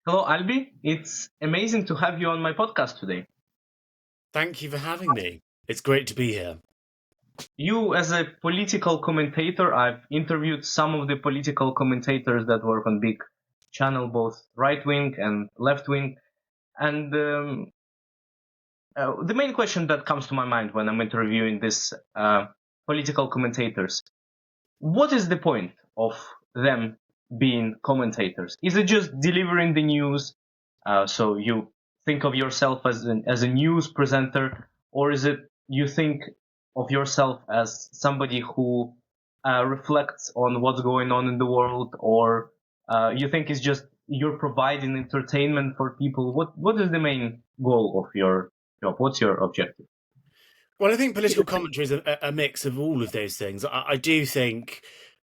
Hello, Albi. It's amazing to have you on my podcast today. Thank you for having me. It's great to be here. You, as a political commentator, I've interviewed some of the political commentators that work on big channel, both right wing and left wing. And the main question that comes to my mind when I'm interviewing these political commentators: what is the point of them being commentators? Is it just delivering the news? So you think of yourself as a news presenter, or is it you think of yourself as somebody who reflects on what's going on in the world, or you think it's just you're providing entertainment for people? What is the main goal of your job? What's your objective? Well, I think political commentary is a mix of all of those things. I do think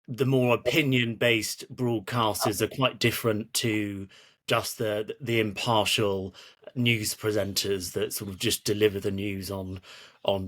the more opinion-based broadcasters are quite different to just the impartial news presenters that sort of just deliver the news on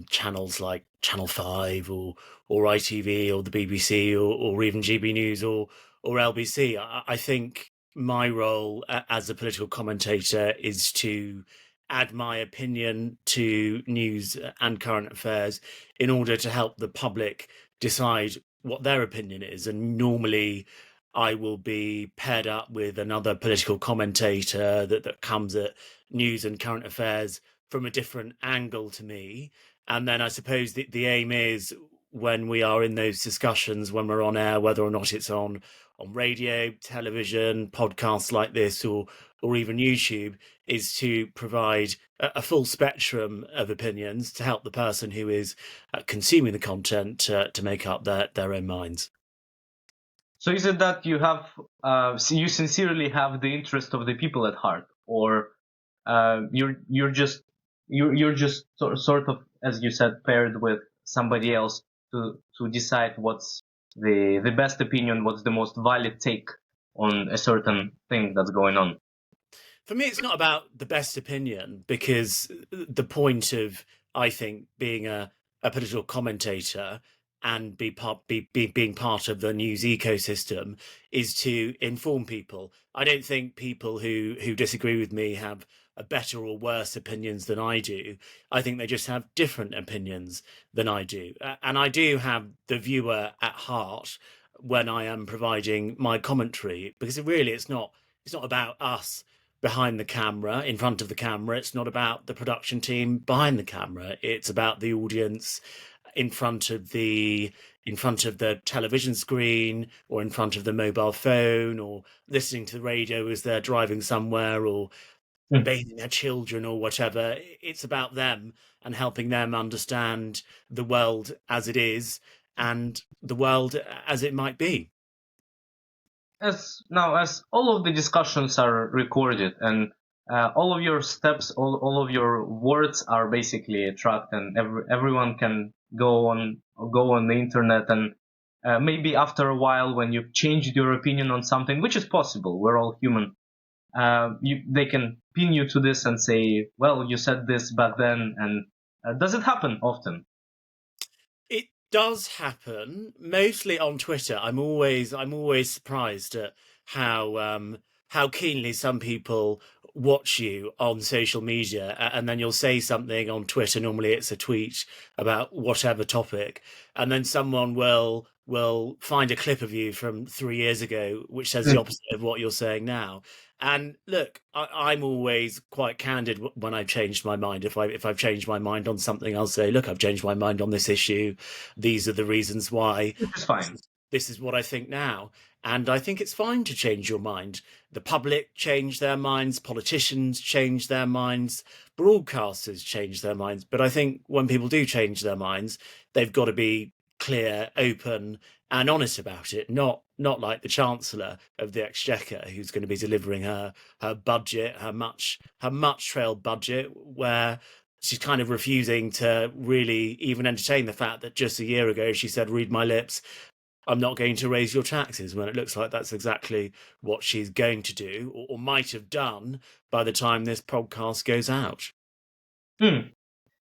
channels like Channel 5 or ITV or the BBC or even GB News or LBC. I think my role as a political commentator is to add my opinion to news and current affairs in order to help the public decide what their opinion is. And normally I will be paired up with another political commentator that comes at news and current affairs from a different angle to me. And then I suppose the aim is when we are in those discussions, when we're on air, whether or not it's on radio, television, podcasts like this, or even YouTube, is to provide a full spectrum of opinions to help the person who is consuming the content to make up their own minds. So is it that you have you sincerely have the interest of the people at heart, or you're just sort of, as you said, paired with somebody else to decide what's the best opinion, what's the most valid take on a certain thing that's going on? For me, it's not about the best opinion because the point of, I think, being a political commentator and being part of the news ecosystem is to inform people. I don't think people who disagree with me have a better or worse opinions than I do. I think they just have different opinions than I do. And I do have the viewer at heart when I am providing my commentary, because it's not about us behind the camera, in front of the camera. It's not about the production team behind the camera. It's about the audience in front of the television screen, or in front of the mobile phone, or listening to the radio as they're driving somewhere, or Hmm. bathing their children, or whatever. It's about them and helping them understand the world as it is and the world as it might be. As all of the discussions are recorded, and all of your steps, all of your words are basically tracked, and everyone can go on the internet, and maybe after a while, when you've changed your opinion on something, which is possible, we're all human, they can pin you to this and say, well, you said this back then. And does it happen often? It does happen, mostly on Twitter. I'm always surprised at how keenly some people watch you on social media, and then you'll say something on Twitter. Normally, it's a tweet about whatever topic, and then someone will find a clip of you from 3 years ago, which says the opposite of what you're saying now. And look, I'm always quite candid when I've changed my mind. If I've changed my mind on something, I'll say, "Look, I've changed my mind on this issue. These are the reasons why. Which is This fine. is, this is what I think now." And I think it's fine to change your mind. The public change their minds, politicians change their minds, broadcasters change their minds. But I think when people do change their minds, they've got to be clear, open, and honest about it. Not like the Chancellor of the Exchequer, who's going to be delivering her budget, her much trailed budget, where she's kind of refusing to really even entertain the fact that just a year ago she said, "Read my lips, I'm not going to raise your taxes," when it looks like that's exactly what she's going to do, or might have done by the time this podcast goes out. Hmm.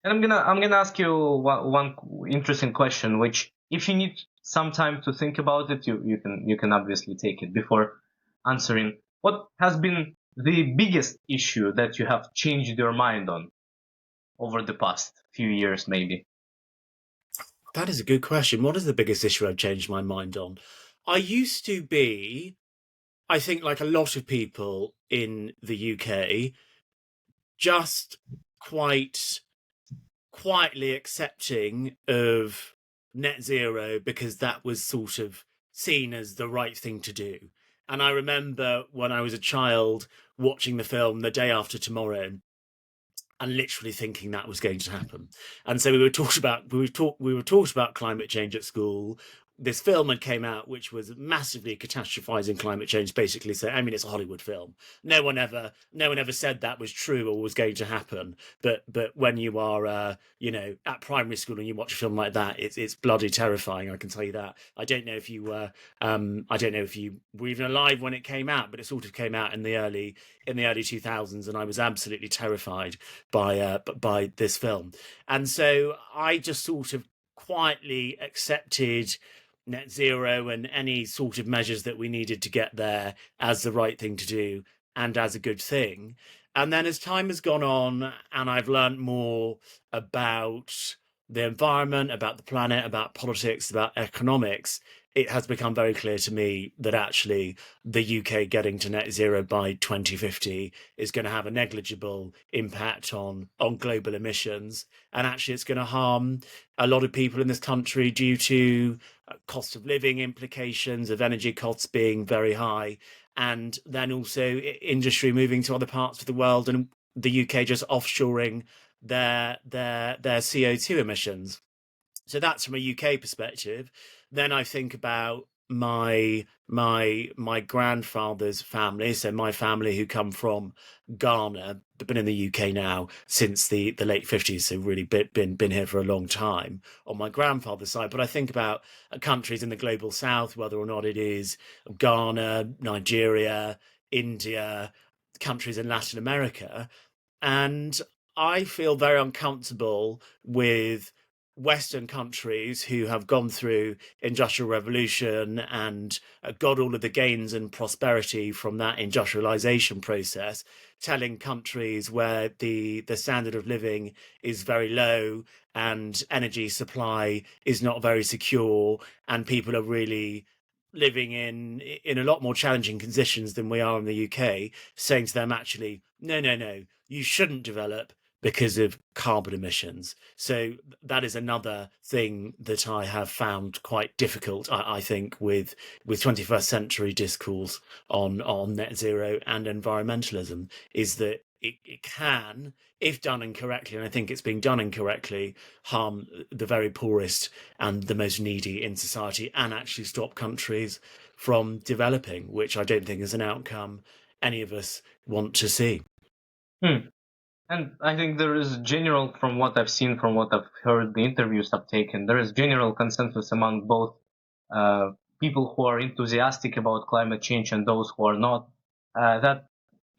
And I'm gonna ask you one interesting question, which, if you need some time to think about it, you can obviously take it before answering. What has been the biggest issue that you have changed your mind on over the past few years, maybe? That is a good question. What is the biggest issue I've changed my mind on? I used to be, I think, like a lot of people in the UK, just quite quietly accepting of net zero because that was sort of seen as the right thing to do. And I remember when I was a child watching the film The Day After Tomorrow and literally thinking that was going to happen. And so we were taught about climate change at school. This film had came out which was massively catastrophizing climate change, basically saying, I mean, it's a Hollywood film. No one ever said that was true or was going to happen. But when you are at primary school and you watch a film like that, it's bloody terrifying, I can tell you that. I don't know if you were even alive when it came out, but it sort of came out in the early 2000s, and I was absolutely terrified by this film. And so I just sort of quietly accepted net zero and any sort of measures that we needed to get there as the right thing to do and as a good thing. And then as time has gone on and I've learned more about the environment, about the planet, about politics, about economics, it has become very clear to me that actually the UK getting to net zero by 2050 is going to have a negligible impact on global emissions. And actually, it's going to harm a lot of people in this country due to cost of living implications of energy costs being very high. And then also industry moving to other parts of the world and the UK just offshoring their CO2 emissions. So that's from a UK perspective. Then I think about my grandfather's family, so my family who come from Ghana, but been in the UK now since the late 50s, so really been here for a long time on my grandfather's side. But I think about countries in the global south, whether or not it is Ghana, Nigeria, India, countries in Latin America, and I feel very uncomfortable with Western countries who have gone through industrial revolution and got all of the gains and prosperity from that industrialization process, telling countries where the standard of living is very low and energy supply is not very secure and people are really living in a lot more challenging conditions than we are in the UK, saying to them, actually, no, you shouldn't develop because of carbon emissions. So that is another thing that I have found quite difficult, I think, with 21st century discourse on net zero and environmentalism, is that it can, if done incorrectly, and I think it's being done incorrectly, harm the very poorest and the most needy in society and actually stop countries from developing, which I don't think is an outcome any of us want to see. And I think there is general, from what I've seen, from what I've heard, the interviews I've taken, there is general consensus among both people who are enthusiastic about climate change and those who are not, that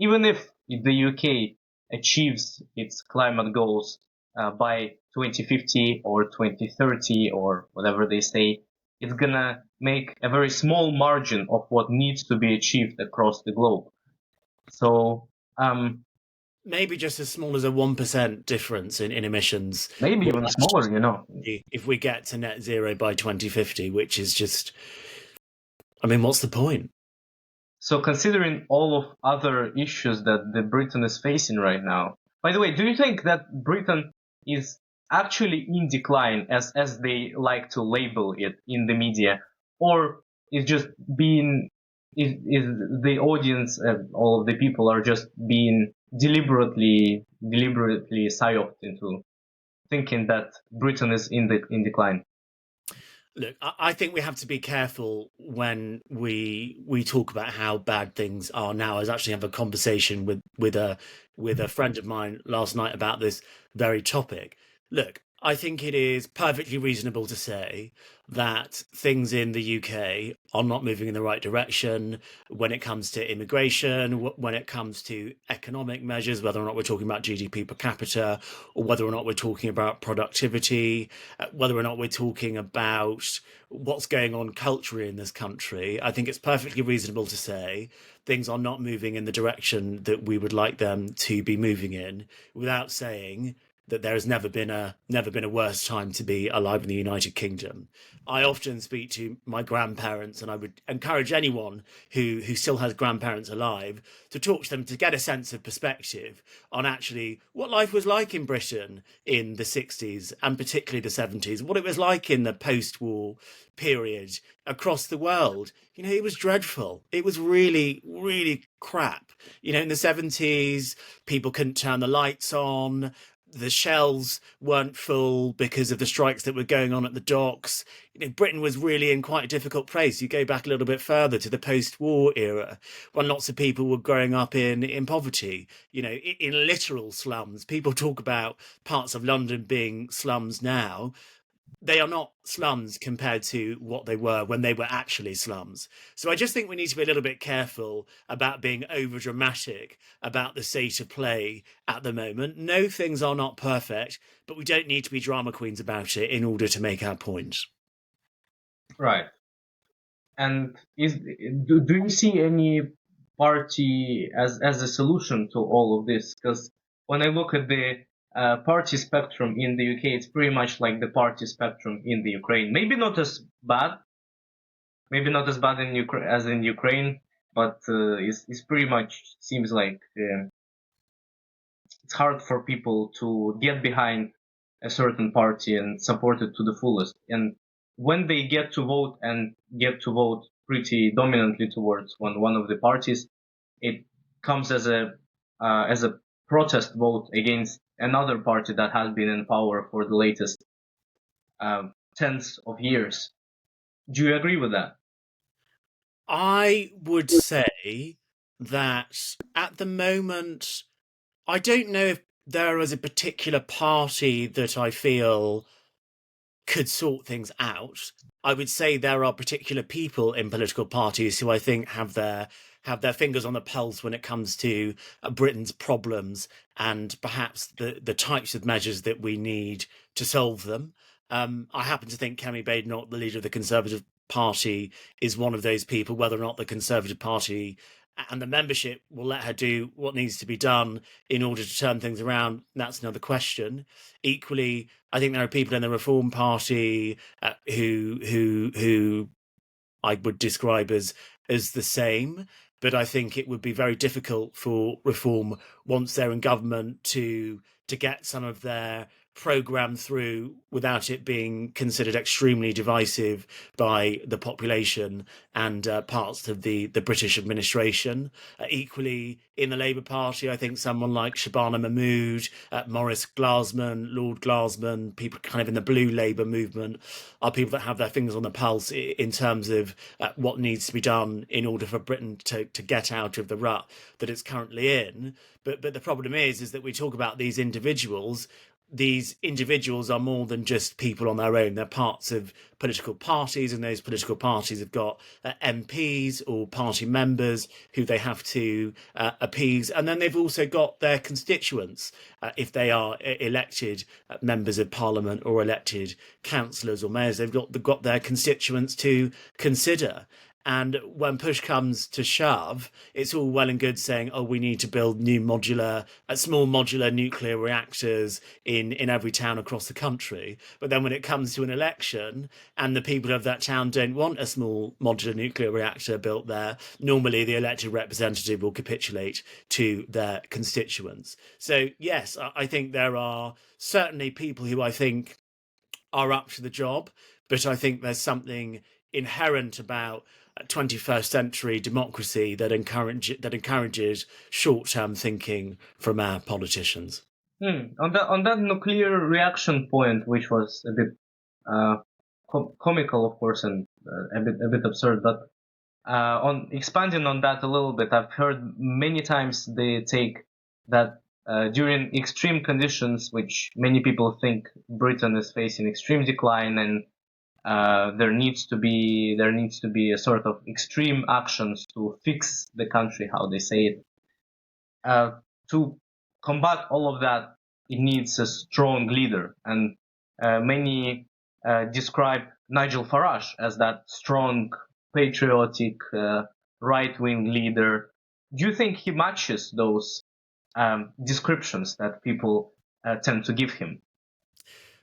even if the UK achieves its climate goals by 2050 or 2030 or whatever they say, it's gonna make a very small margin of what needs to be achieved across the globe. So, maybe just as small as a 1% difference in emissions. maybe even smaller, If we get to net zero by 2050, which is just, I mean, what's the point? So considering all of other issues that the Britain is facing right now, by the way, do you think that Britain is actually in decline as they like to label it in the media, or is just being is the audience and all of the people are just being deliberately psyoped into thinking that Britain is in decline? Look, I think we have to be careful when we talk about how bad things are now. I was actually having a conversation with a friend of mine last night about this very topic. Look, I think it is perfectly reasonable to say that things in the UK are not moving in the right direction when it comes to immigration, when it comes to economic measures, whether or not we're talking about GDP per capita, or whether or not we're talking about productivity, whether or not we're talking about what's going on culturally in this country. I think it's perfectly reasonable to say things are not moving in the direction that we would like them to be moving in, without saying that there has never been a worse time to be alive in the United Kingdom. I often speak to my grandparents, and I would encourage anyone who still has grandparents alive to talk to them to get a sense of perspective on actually what life was like in Britain in the 60s and particularly the 70s, what it was like in the post-war period across the world. It was dreadful. It was really, really crap. In the 70s, people couldn't turn the lights on. The shelves weren't full because of the strikes that were going on at the docks. Britain was really in quite a difficult place. You go back a little bit further to the post-war era, when lots of people were growing up in poverty, in literal slums. People talk about parts of London being slums now. They are not slums compared to what they were when they were actually slums. So I just think we need to be a little bit careful about being over dramatic about the state of play at the moment. No, things are not perfect, but we don't need to be drama queens about it in order to make our point. Right. And do you see any party as a solution to all of this? Because when I look at the party spectrum in the UK, it's pretty much like the party spectrum in the Ukraine. Maybe not as bad as in Ukraine, but it's pretty much seems like it's hard for people to get behind a certain party and support it to the fullest. And when they get to vote and get to vote pretty dominantly towards one of the parties, it comes as a protest vote against another party that has been in power for the latest tens of years. Do you agree with that? I would say that at the moment, I don't know if there is a particular party that I feel could sort things out. I would say there are particular people in political parties who I think have their fingers on the pulse when it comes to Britain's problems and perhaps the types of measures that we need to solve them. I happen to think Kemi Badenoch, the leader of the Conservative Party, is one of those people. Whether or not the Conservative Party and the membership will let her do what needs to be done in order to turn things around, that's another question. Equally, I think there are people in the Reform Party who I would describe as the same. But I think it would be very difficult for Reform, once they're in government, to get some of their programme through without it being considered extremely divisive by the population and parts of the British administration. Equally, in the Labour Party, I think someone like Shabana Mahmood, Maurice Glasman, Lord Glasman, people kind of in the blue Labour movement, are people that have their fingers on the pulse in terms of what needs to be done in order for Britain to get out of the rut that it's currently in. But the problem is that we talk about these individuals. These individuals are more than just people on their own. They're parts of political parties, and those political parties have got MPs or party members who they have to appease. And then they've also got their constituents, if they are elected members of parliament or elected councillors or mayors. They've got their constituents to consider. And when push comes to shove, it's all well and good saying, oh, we need to build small modular nuclear reactors in every town across the country. But then when it comes to an election and the people of that town don't want a small modular nuclear reactor built there, normally the elected representative will capitulate to their constituents. So, yes, I think there are certainly people who I think are up to the job, but I think there's something inherent about 21st century democracy that encourages short-term thinking from our politicians. On that nuclear reaction point, which was a bit comical, of course, and a bit absurd, but on expanding on that a little bit, I've heard many times the take that during extreme conditions, which many people think Britain is facing extreme decline, and there needs to be a sort of extreme actions to fix the country, how they say it. To combat all of that, it needs a strong leader, and many describe Nigel Farage as that strong, patriotic, right-wing leader. Do you think he matches those descriptions that people tend to give him?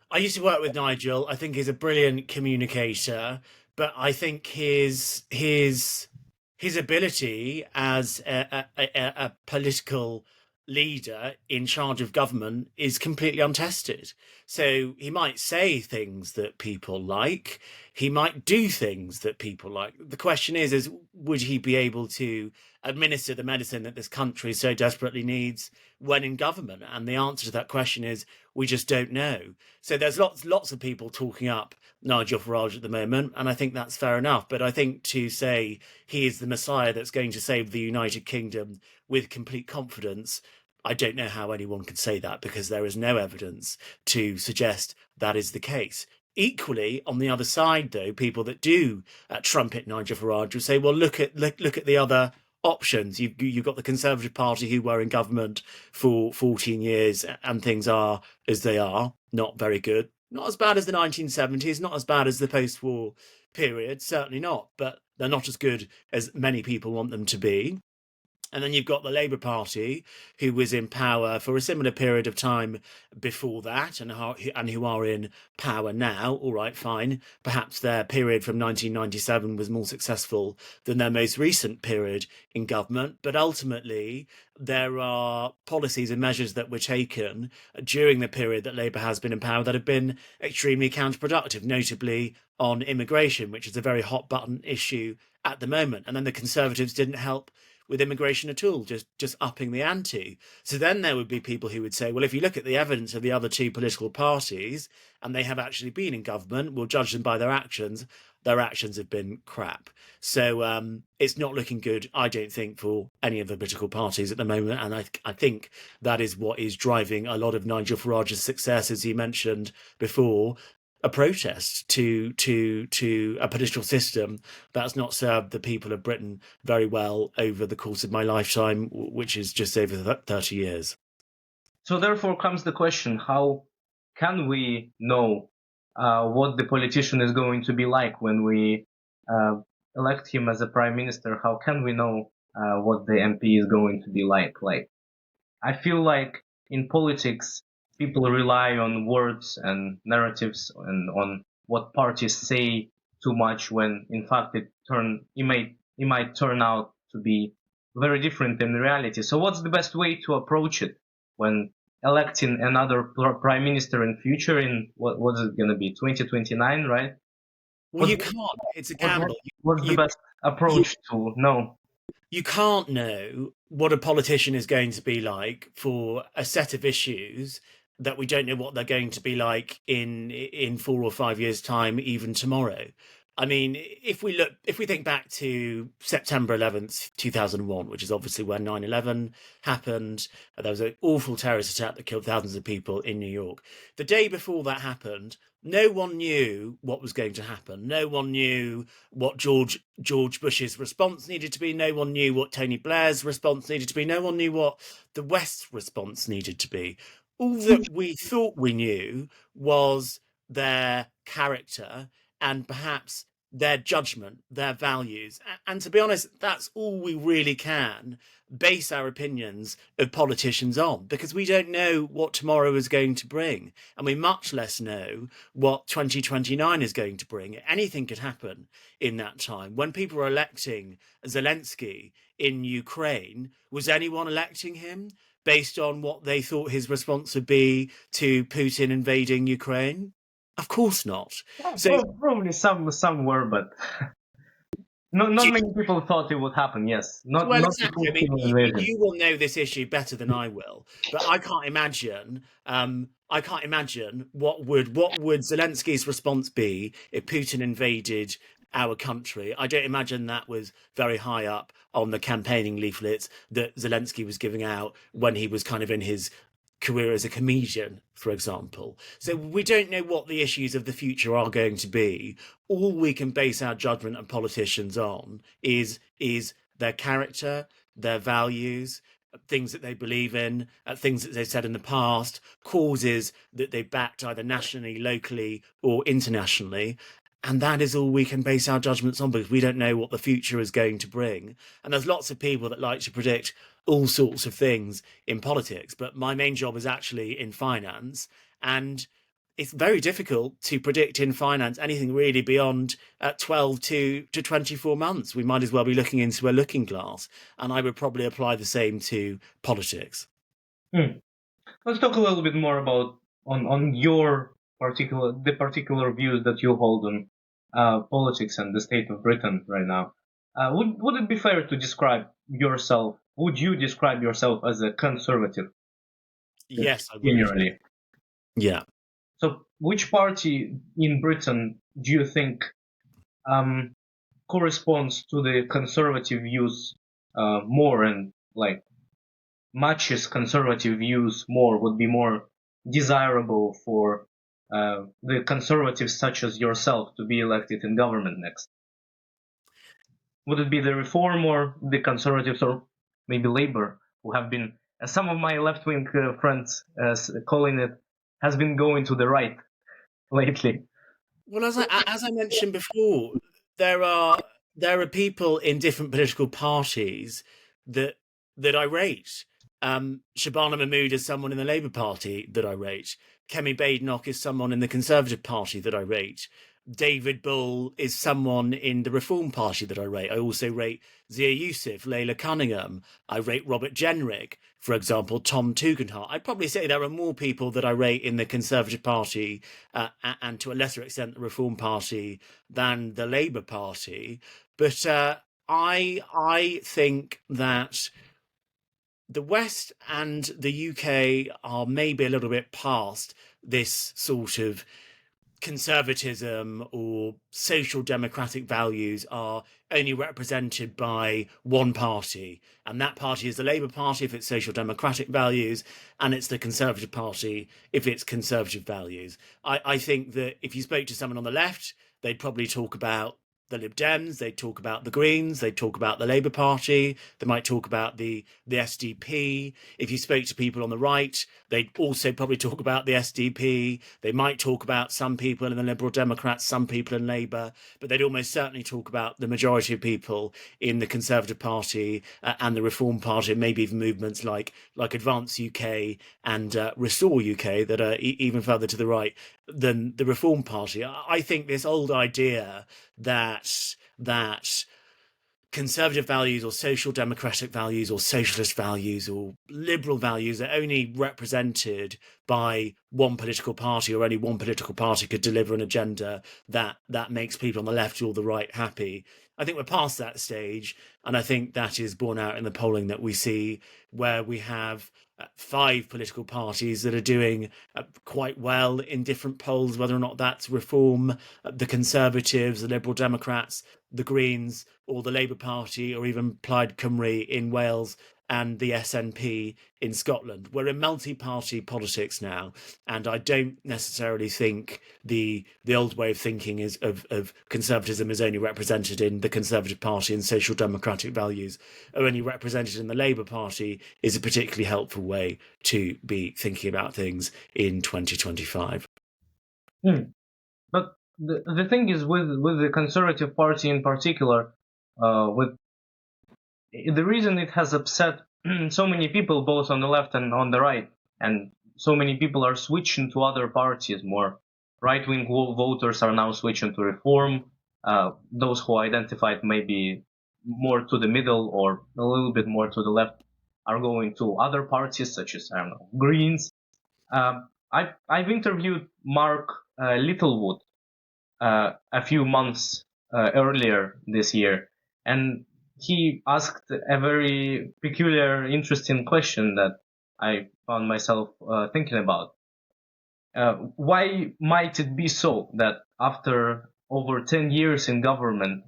I used to work with Nigel. I think he's a brilliant communicator, but I think his ability as a political leader in charge of government is completely untested. So he might say things that people like, he might do things that people like. The question is would he be able to administer the medicine that this country so desperately needs when in government? And the answer to that question is we just don't know. So there's lots of people talking up Nigel Farage at the moment, and I think that's fair enough. But I think to say he is the Messiah that's going to save the United Kingdom with complete confidence, I don't know how anyone could say that, because there is no evidence to suggest that is the case. Equally, on the other side, though, people that do trumpet Nigel Farage will say, well, look at the other options. You've got the Conservative Party, who were in government for 14 years, and things are as they are, not very good. Not as bad as the 1970s, not as bad as the post-war period, certainly not, but they're not as good as many people want them to be. And then you've got the Labour Party, who was in power for a similar period of time before that, and who are in power now. All right, fine. Perhaps their period from 1997 was more successful than their most recent period in government. But ultimately, there are policies and measures that were taken during the period that Labour has been in power that have been extremely counterproductive, notably on immigration, which is a very hot button issue at the moment. And then the Conservatives didn't help with immigration at all, just upping the ante. So then there would be people who would say, well, if you look at the evidence of the other two political parties, and they have actually been in government, we'll judge them by their actions. Their actions have been crap. So it's not looking good, I don't think, for any of the political parties at the moment. And I think that is what is driving a lot of Nigel Farage's success, as you mentioned before, a protest to a political system that's not served the people of Britain very well over the course of my lifetime, which is just over 30 years. So therefore comes the question, how can we know what the politician is going to be like when we elect him as a prime minister? How can we know what the MP is going to be like? Like, I feel like in politics, people rely on words and narratives and on what parties say too much, when in fact it might turn out to be very different in reality. So what's the best way to approach it when electing another prime minister in future, in what is it going to be, 2029, right? Well, you can't. It's a gamble. What's the best approach to know? You can't know what a politician is going to be like for a set of issues that we don't know what they're going to be like in 4 or 5 years' time, even tomorrow. I mean, if we think back to September 11th, 2001, which is obviously when 9/11 happened, there was an awful terrorist attack that killed thousands of people in New York. The day before that happened, no one knew what was going to happen. No one knew what George Bush's response needed to be. No one knew what Tony Blair's response needed to be. No one knew what the West's response needed to be. All that we thought we knew was their character and perhaps their judgment, their values. And to be honest, that's all we really can base our opinions of politicians on, because we don't know what tomorrow is going to bring. And we much less know what 2029 is going to bring. Anything could happen in that time. When people were electing Zelensky in Ukraine, was anyone electing him based on what they thought his response would be to Putin invading Ukraine? Of course not. So probably some were, but not many people thought it would happen. Yes, not exactly. I mean, you will know this issue better than I will, but I can't imagine. What would Zelensky's response be if Putin invaded our country. I don't imagine that was very high up on the campaigning leaflets that Zelensky was giving out when he was kind of in his career as a comedian, for example. So we don't know what the issues of the future are going to be. All we can base our judgment on politicians on is their character, their values, things that they believe in, things that they've said in the past, causes that they backed either nationally, locally, or internationally. And that is all we can base our judgments on, because we don't know what the future is going to bring. And there's lots of people that like to predict all sorts of things in politics, but my main job is actually in finance, and it's very difficult to predict in finance anything really beyond 12 to 24 months. We might as well be looking into a looking glass, and I would probably apply the same to politics. Let's talk a little bit more about on your particular views that you hold on politics and the state of Britain right now. Would it be fair to describe yourself? Would you describe yourself as a conservative? Yes, I would. Generally. Yeah. So, which party in Britain do you think corresponds to the conservative views more, and like matches conservative views more, would be more desirable for the conservatives such as yourself to be elected in government next? Would it be the Reform or the Conservatives, or maybe Labour, who have been, as some of my left-wing friends calling it, has been going to the right lately? Well, as I mentioned before, there are people in different political parties that I rate. Shabana Mahmood is someone in the Labour Party that I rate. Kemi Badenoch is someone in the Conservative Party that I rate. David Bull is someone in the Reform Party that I rate. I also rate Zia Youssef, Leila Cunningham. I rate Robert Jenrick, for example, Tom Tugendhat. I'd probably say there are more people that I rate in the Conservative Party and to a lesser extent the Reform Party than the Labour Party. But I think that the West and the UK are maybe a little bit past this sort of conservatism or social democratic values are only represented by one party, and that party is the Labour Party if it's social democratic values, and it's the Conservative Party if it's conservative values. I think that if you spoke to someone on the left, they'd probably talk about the Lib Dems, they'd talk about the Greens, they'd talk about the Labour Party, they might talk about the SDP. If you spoke to people on the right, they'd also probably talk about the SDP. They might talk about some people in the Liberal Democrats, some people in Labour, but they'd almost certainly talk about the majority of people in the Conservative Party and the Reform Party, and maybe even movements like Advance UK and Restore UK that are even further to the right than the Reform Party. I think this old idea that conservative values or social democratic values or socialist values or liberal values are only represented by one political party, or only one political party could deliver an agenda that makes people on the left or the right happy. I think we're past that stage, and I think that is borne out in the polling that we see, where we have 5 political parties that are doing quite well in different polls, whether or not that's Reform, the Conservatives, the Liberal Democrats, the Greens, or the Labour Party, or even Plaid Cymru in Wales and the SNP in Scotland. We're in multi-party politics now, and I don't necessarily think the old way of thinking is of conservatism is only represented in the Conservative Party, and social democratic values are only represented in the Labour Party is a particularly helpful way to be thinking about things in 2025. But the thing is, with the Conservative Party in particular, with the reason it has upset so many people, both on the left and on the right, and so many people are switching to other parties. More right-wing voters are now switching to Reform. Those who identified maybe more to the middle or a little bit more to the left are going to other parties, such as, I don't know, Greens. I've interviewed Mark Littlewood a few months earlier this year, and he asked a very peculiar, interesting question that I found myself thinking about. Why might it be so that after over 10 years in government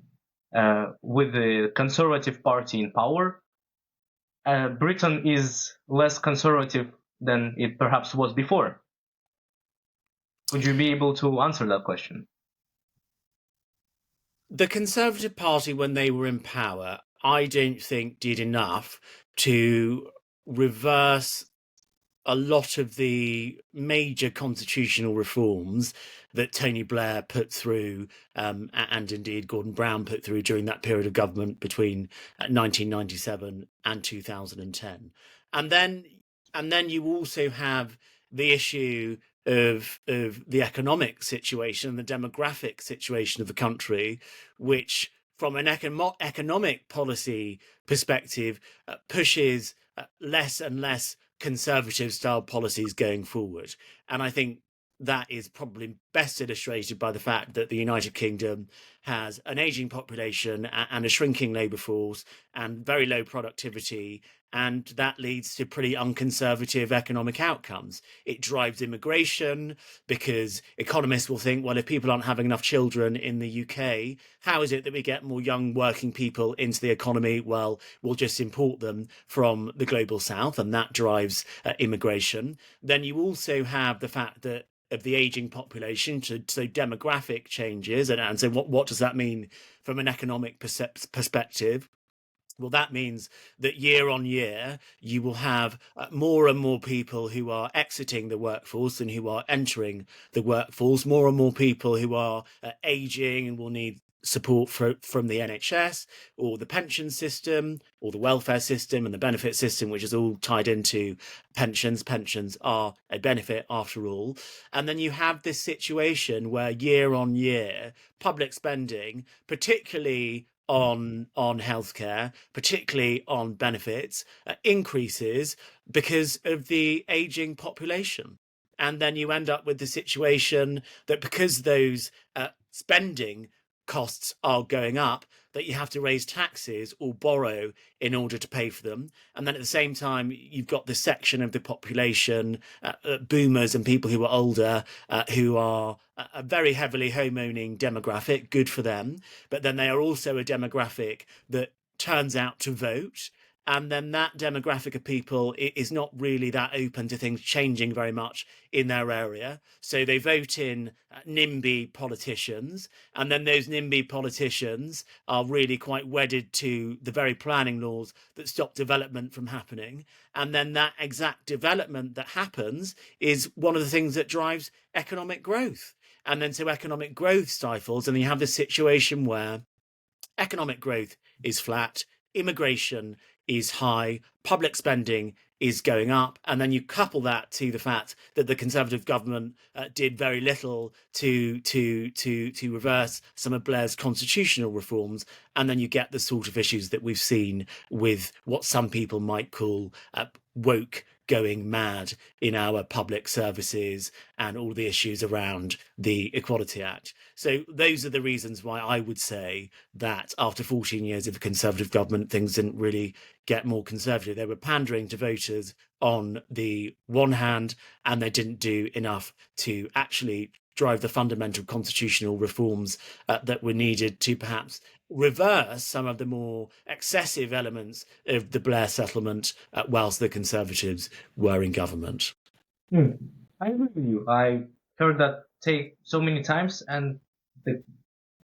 with the Conservative Party in power, Britain is less conservative than it perhaps was before. Would you be able to answer that question? The Conservative Party, when they were in power, I don't think did enough to reverse a lot of the major constitutional reforms that Tony Blair put through, and indeed Gordon Brown put through during that period of government between 1997 and 2010. And then you also have the issue of the economic situation and the demographic situation of the country, which from an economic policy perspective pushes less and less conservative style policies going forward. And I think that is probably best illustrated by the fact that the United Kingdom has an aging population and a shrinking labour force and very low productivity, and that leads to pretty unconservative economic outcomes. It drives immigration because economists will think, well, if people aren't having enough children in the UK, how is it that we get more young working people into the economy? Well, we'll just import them from the global south, and that drives immigration. Then you also have the fact that of the aging population, so demographic changes, and so what does that mean from an economic perspective? Well, that means that year on year, you will have more and more people who are exiting the workforce than who are entering the workforce, more and more people who are aging and will need support from the NHS or the pension system or the welfare system and the benefit system, which is all tied into pensions. Pensions are a benefit after all. And then you have this situation where year on year, public spending, particularly on healthcare, particularly on benefits, increases because of the aging population. And then you end up with the situation that because those spending costs are going up, that you have to raise taxes or borrow in order to pay for them. And then at the same time, you've got this section of the population, boomers and people who are older, who are a very heavily home-owning demographic, good for them. But then they are also a demographic that turns out to vote. And then that demographic of people is not really that open to things changing very much in their area. So they vote in NIMBY politicians, and then those NIMBY politicians are really quite wedded to the very planning laws that stop development from happening. And then that exact development that happens is one of the things that drives economic growth. And then so economic growth stifles, and you have this situation where economic growth is flat, immigration is high, public spending is going up, and then you couple that to the fact that the Conservative government did very little to reverse some of Blair's constitutional reforms, and then you get the sort of issues that we've seen with what some people might call woke going mad in our public services and all the issues around the Equality Act. So those are the reasons why I would say that after 14 years of a Conservative government, things didn't really get more conservative. They were pandering to voters on the one hand, and they didn't do enough to actually drive the fundamental constitutional reforms that were needed to perhaps reverse some of the more excessive elements of the Blair settlement whilst the Conservatives were in government. I agree with you. I heard that take so many times, and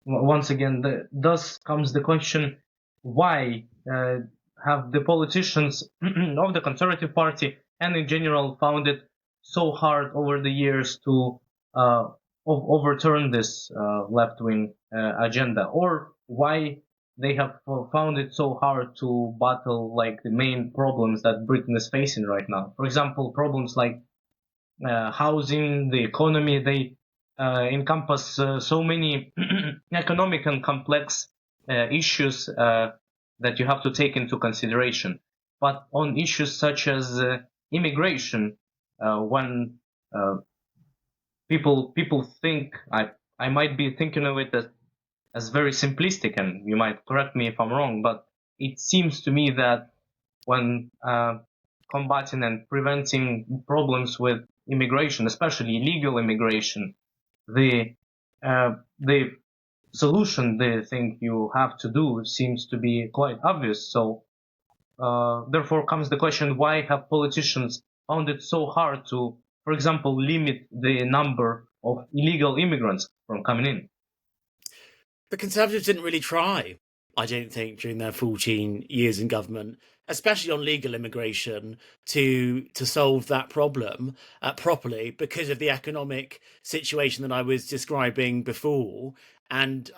once again, thus comes the question: why have the politicians of the Conservative Party and in general found it so hard over the years to overturn this left-wing agenda, or why they have found it so hard to battle like the main problems that Britain is facing right now? For example, problems like housing, the economy. They encompass so many economic and complex issues that you have to take into consideration. But on issues such as immigration, when people think, I might be thinking of it as very simplistic, and you might correct me if I'm wrong, but it seems to me that when combating and preventing problems with immigration, especially illegal immigration, the solution, the thing you have to do, seems to be quite obvious. So therefore comes the question, why have politicians found it so hard to, for example, limit the number of illegal immigrants from coming in? The Conservatives didn't really try, I don't think, during their 14 years in government, especially on legal immigration, to solve that problem properly because of the economic situation that I was describing before. And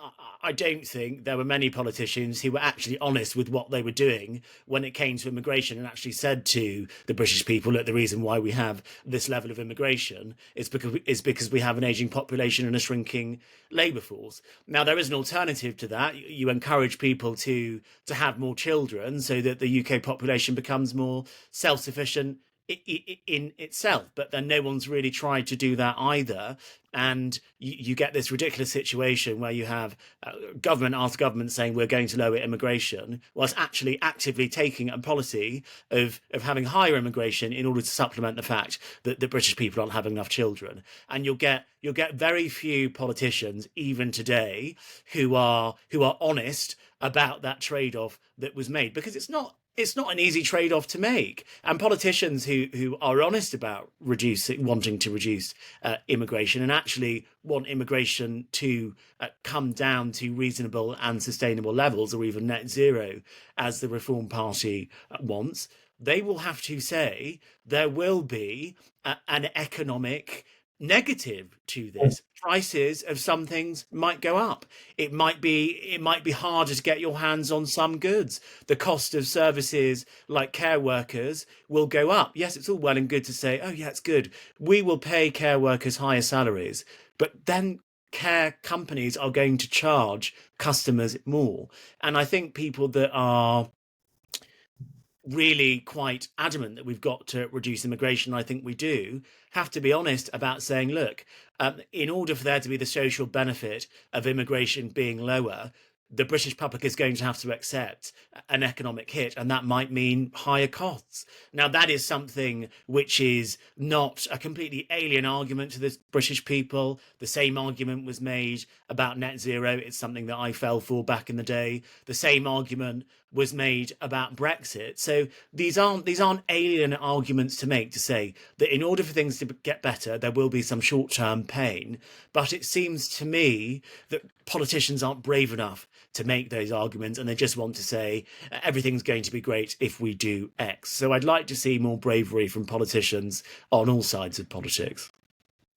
I don't think there were many politicians who were actually honest with what they were doing when it came to immigration and actually said to the British people, look, the reason why we have this level of immigration is because we have an aging population and a shrinking labour force. Now, there is an alternative to that. You encourage people to have more children so that the UK population becomes more self-sufficient in itself, but then no one's really tried to do that either, and you get this ridiculous situation where you have government after government saying we're going to lower immigration, whilst actually actively taking a policy of having higher immigration in order to supplement the fact that the British people aren't having enough children. And you'll get very few politicians even today who are honest about that trade-off that was made, because it's not an easy trade-off to make. And politicians who are honest about wanting to reduce immigration and actually want immigration to come down to reasonable and sustainable levels, or even net zero, as the Reform Party wants, they will have to say there will be an economic negative to this. Prices of some things might go up. It might be harder to get your hands on some goods. The cost of services like care workers will go up. Yes, it's all well and good to say, oh yeah, it's good, we will pay care workers higher salaries, but then care companies are going to charge customers more. And I think people that are really quite adamant that we've got to reduce immigration, I think we do, have to be honest about saying, look, in order for there to be the social benefit of immigration being lower, the British public is going to have to accept an economic hit, and that might mean higher costs. Now, that is something which is not a completely alien argument to the British people. The same argument was made about net zero. It's something that I fell for back in the day. The same argument was made about Brexit. So these aren't alien arguments to make, to say that in order for things to get better, there will be some short-term pain. But it seems to me that politicians aren't brave enough to make those arguments, and they just want to say everything's going to be great if we do X. So I'd like to see more bravery from politicians on all sides of politics.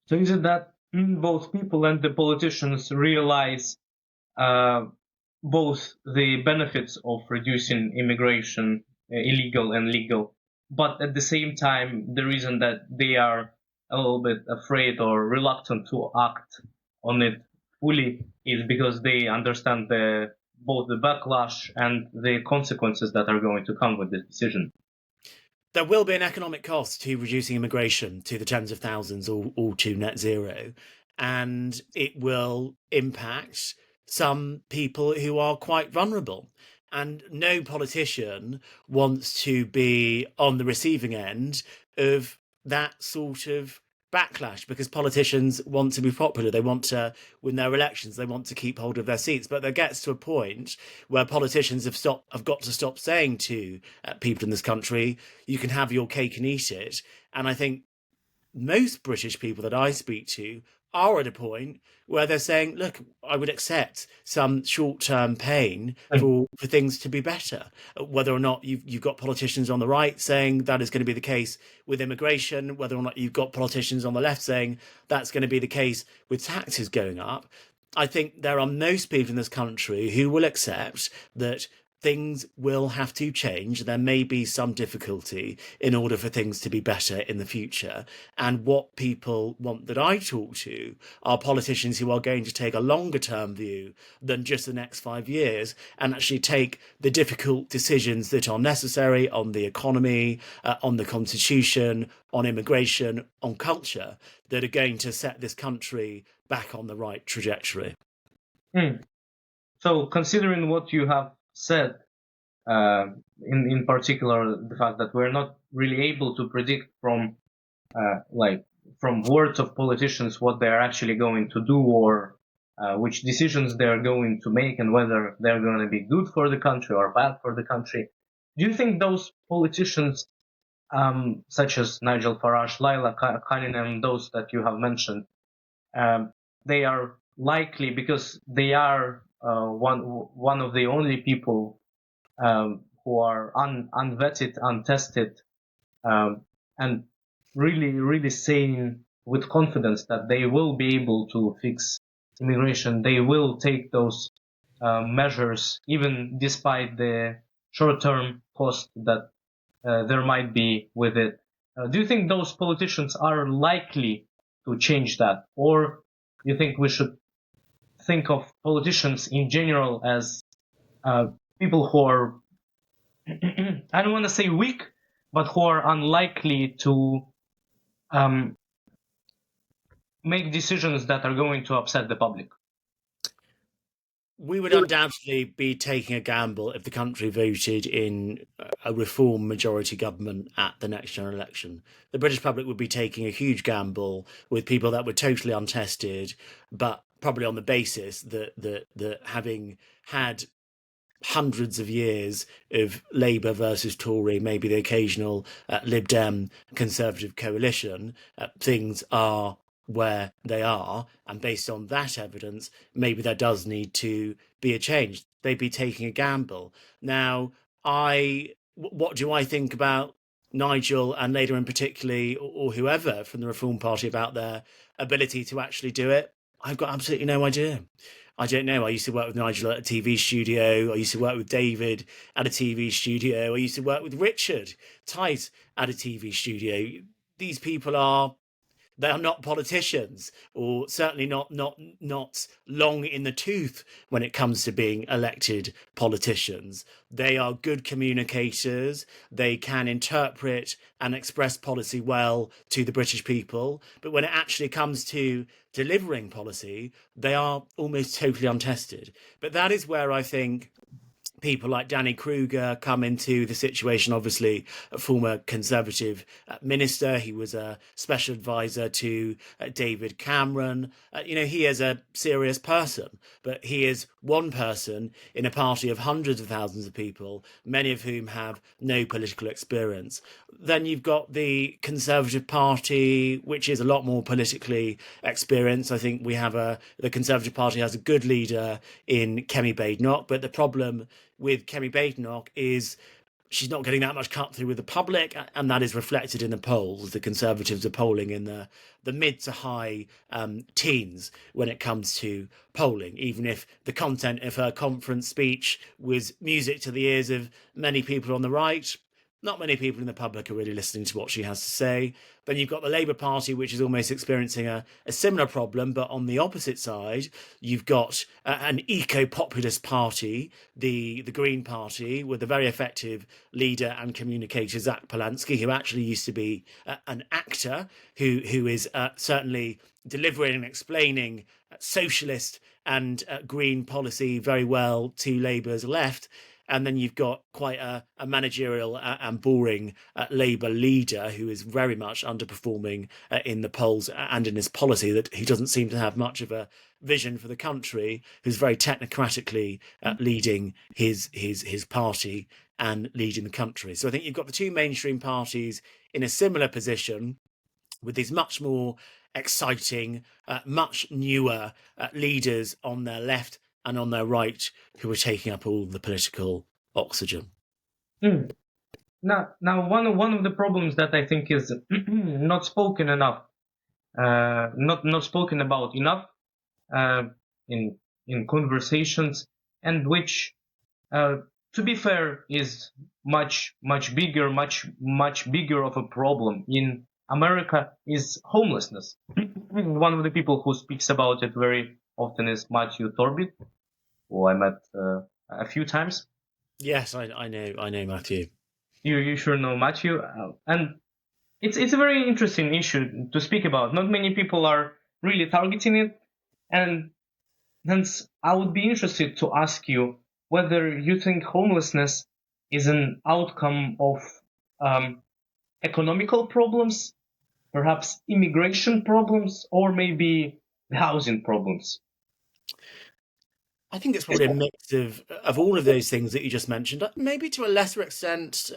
So is it that both people and the politicians realize both the benefits of reducing immigration, illegal and legal, but at the same time, the reason that they are a little bit afraid or reluctant to act on it fully is because they understand both the backlash and the consequences that are going to come with this decision? There will be an economic cost to reducing immigration to the tens of thousands or to net zero, and it will impact some people who are quite vulnerable. And no politician wants to be on the receiving end of that sort of backlash, because politicians want to be popular. They want to win their elections. They want to keep hold of their seats. But there gets to a point where politicians have got to stop saying to people in this country, you can have your cake and eat it. And I think most British people that I speak to are at a point where they're saying, look, I would accept some short-term pain for things to be better. Whether or not you've got politicians on the right saying that is going to be the case with immigration, whether or not you've got politicians on the left saying that's going to be the case with taxes going up, I think there are most people in this country who will accept that things will have to change. There may be some difficulty in order for things to be better in the future. And what people want that I talk to are politicians who are going to take a longer term view than just the next 5 years, and actually take the difficult decisions that are necessary on the economy, on the constitution, on immigration, on culture, that are going to set this country back on the right trajectory. So considering what you have said, in particular the fact that we're not really able to predict from from words of politicians what they're actually going to do or which decisions they are going to make and whether they're going to be good for the country or bad for the country. Do you think those politicians, such as Nigel Farage, Laila Cunningham, those that you have mentioned, they are likely, because they are one of the only people who are unvetted, untested, and really saying with confidence that they will be able to fix immigration, they will take those measures, even despite the short-term cost that there might be with it. Do you think those politicians are likely to change that? Or you think we should think of politicians in general as people who are, I don't want to say weak, but who are unlikely to make decisions that are going to upset the public? We would undoubtedly be taking a gamble if the country voted in a reform majority government at the next general election. The British public would be taking a huge gamble with people that were totally untested, but probably on the basis that having had hundreds of years of Labour versus Tory, maybe the occasional Lib Dem Conservative coalition, things are where they are, and based on that evidence, maybe there does need to be a change. They'd be taking a gamble. Now, what do I think about Nigel and later in particularly, or whoever from the Reform Party, about their ability to actually do it? I've got absolutely no idea. I don't know. I used to work with Nigel at a TV studio. I used to work with David at a TV studio. I used to work with Richard Tight at a TV studio. These people they are not politicians, or certainly not long in the tooth when it comes to being elected politicians. They are good communicators. They can interpret and express policy well to the British people. But when it actually comes to delivering policy, they are almost totally untested. But that is where I think people like Danny Kruger come into the situation. Obviously, a former Conservative minister. He was a special advisor to David Cameron. He is a serious person, but he is one person in a party of hundreds of thousands of people, many of whom have no political experience. Then you've got the Conservative Party, which is a lot more politically experienced. I think the Conservative Party has a good leader in Kemi Badenoch, but the problem with Kemi Badenoch is she's not getting that much cut through with the public, and that is reflected in the polls. The Conservatives are polling in the mid to high teens when it comes to polling, even if the content of her conference speech was music to the ears of many people on the right. Not many people in the public are really listening to what she has to say. Then you've got the Labour Party, which is almost experiencing a similar problem, but on the opposite side, you've got an eco-populist party, the Green Party, with a very effective leader and communicator, Zach Polanski, who actually used to be an actor, who is certainly delivering and explaining socialist and green policy very well to Labour's left. And then you've got quite a managerial and boring Labour leader who is very much underperforming in the polls and in his policy, that he doesn't seem to have much of a vision for the country, who's very technocratically leading his party and leading the country. So I think you've got the two mainstream parties in a similar position, with these much more exciting, much newer leaders on their left and on their right, who are taking up all the political oxygen. Now, one of the problems that I think is not spoken enough, not spoken about enough in conversations, and which, to be fair, is much bigger of a problem in America, is homelessness. One of the people who speaks about it very often is Matthew Torbit, who I met a few times. Yes, I know Matthew. You sure know Matthew, and it's a very interesting issue to speak about. Not many people are really targeting it, and hence I would be interested to ask you whether you think homelessness is an outcome of economical problems, perhaps immigration problems, or maybe housing problems. I think it's probably a mix of all of those things that you just mentioned. Maybe to a lesser extent,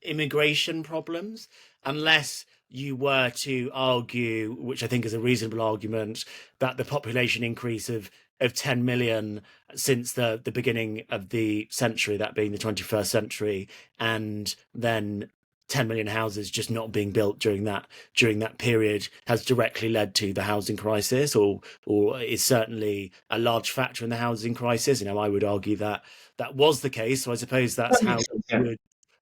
immigration problems, unless you were to argue, which I think is a reasonable argument, that the population increase of 10 million since the beginning of the century, that being the 21st century, and then 10 million houses just not being built during that period has directly led to the housing crisis, or is certainly a large factor in the housing crisis. I would argue that that was the case. So I suppose That makes sense, yeah.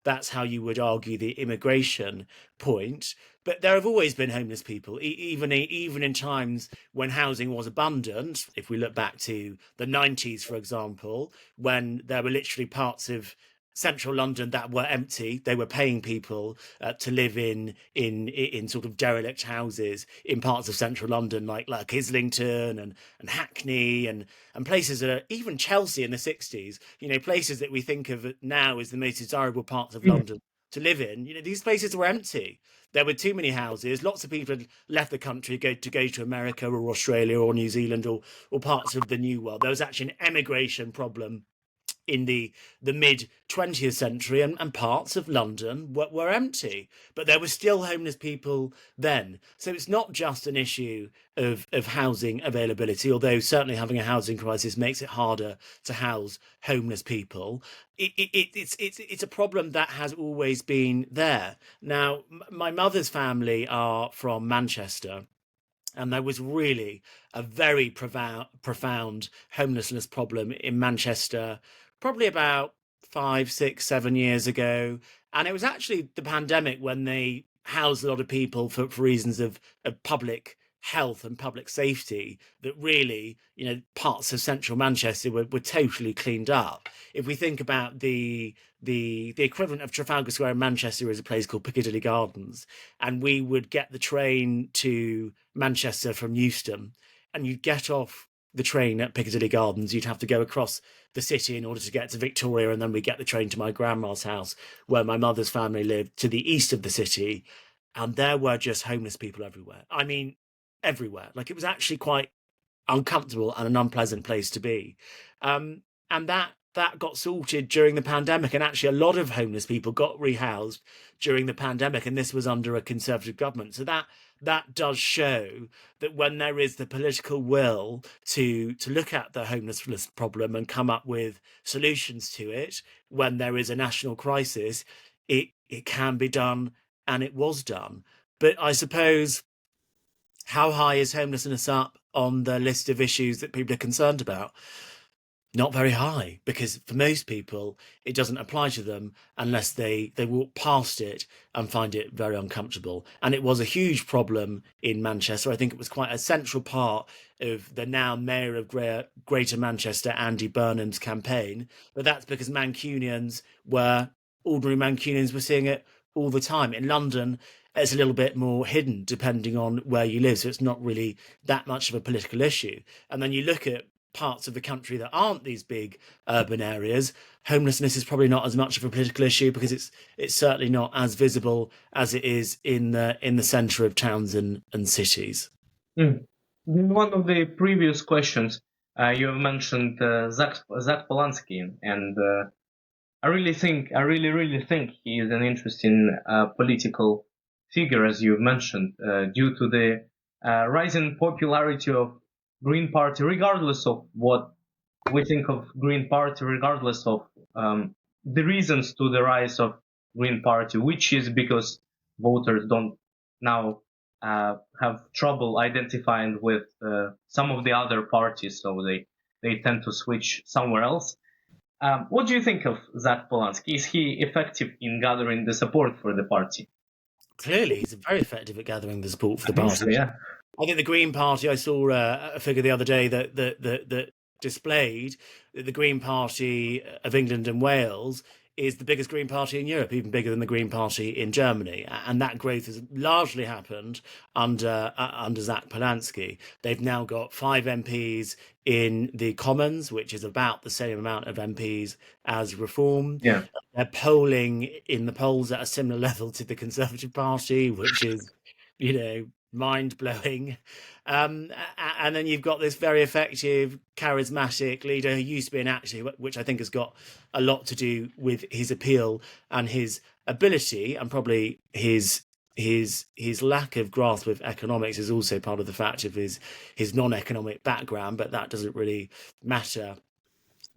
that's how you would argue the immigration point. But there have always been homeless people, even in times when housing was abundant. If we look back to the 90s, for example, when there were literally parts of central London that were empty. They were paying people to live in sort of derelict houses in parts of central London, like Islington and Hackney and places that are even Chelsea in the 60s. Places that we think of now as the most desirable parts of London to live in. These places were empty. There were too many houses. Lots of people had left the country to go to America or Australia or New Zealand or parts of the New World. There was actually an emigration problem in the mid 20th century, and parts of London were empty, but there were still homeless people then. So it's not just an issue of housing availability, although certainly having a housing crisis makes it harder to house homeless people. It's a problem that has always been there. Now, my mother's family are from Manchester, and there was really a very profound homelessness problem in Manchester, probably about 5, 6, 7 years ago. And it was actually the pandemic when they housed a lot of people for reasons of public health and public safety that really, parts of central Manchester were totally cleaned up. If we think about the equivalent of Trafalgar Square in Manchester is a place called Piccadilly Gardens, and we would get the train to Manchester from Euston, and you'd get off the train at Piccadilly Gardens. You'd have to go across the city in order to get to Victoria, and then we get the train to my grandma's house, where my mother's family lived, to the east of the city, and there were just homeless people everywhere. I mean, everywhere. Like, it was actually quite uncomfortable and an unpleasant place to be. And that got sorted during the pandemic, and actually a lot of homeless people got rehoused during the pandemic, and this was under a Conservative government. So that does show that when there is the political will to look at the homelessness problem and come up with solutions to it, when there is a national crisis, it can be done, and it was done. But I suppose, how high is homelessness up on the list of issues that people are concerned about? Not very high, because for most people, it doesn't apply to them unless they walk past it and find it very uncomfortable. And it was a huge problem in Manchester. I think it was quite a central part of the now Mayor of Greater Manchester, Andy Burnham's campaign. But that's because ordinary Mancunians were seeing it all the time. In London, it's a little bit more hidden depending on where you live, so it's not really that much of a political issue. And then you look at parts of the country that aren't these big urban areas, homelessness is probably not as much of a political issue, because it's certainly not as visible as it is in the centre of towns and cities. In one of the previous questions, you have mentioned Zach Polanski, and I really think he is an interesting political figure, as you've mentioned, due to the rising popularity of Green Party, regardless of what we think of Green Party, regardless of the reasons to the rise of Green Party, which is because voters don't now have trouble identifying with some of the other parties, so they tend to switch somewhere else. What do you think of Zach Polanski? Is he effective in gathering the support for the party? Clearly, he's very effective at gathering the support for the party. So, yeah. I think the Green Party, I saw a figure the other day that displayed that the Green Party of England and Wales is the biggest Green Party in Europe, even bigger than the Green Party in Germany. And that growth has largely happened under Zach Polanski. They've now got 5 MPs in the Commons, which is about the same amount of MPs as Reform. Yeah. They're polling in the polls at a similar level to the Conservative Party, which is, mind-blowing. And then you've got this very effective, charismatic leader who used to be an actor, which I think has got a lot to do with his appeal and his ability, and probably his lack of grasp of economics is also part of the fact of his non-economic background, but that doesn't really matter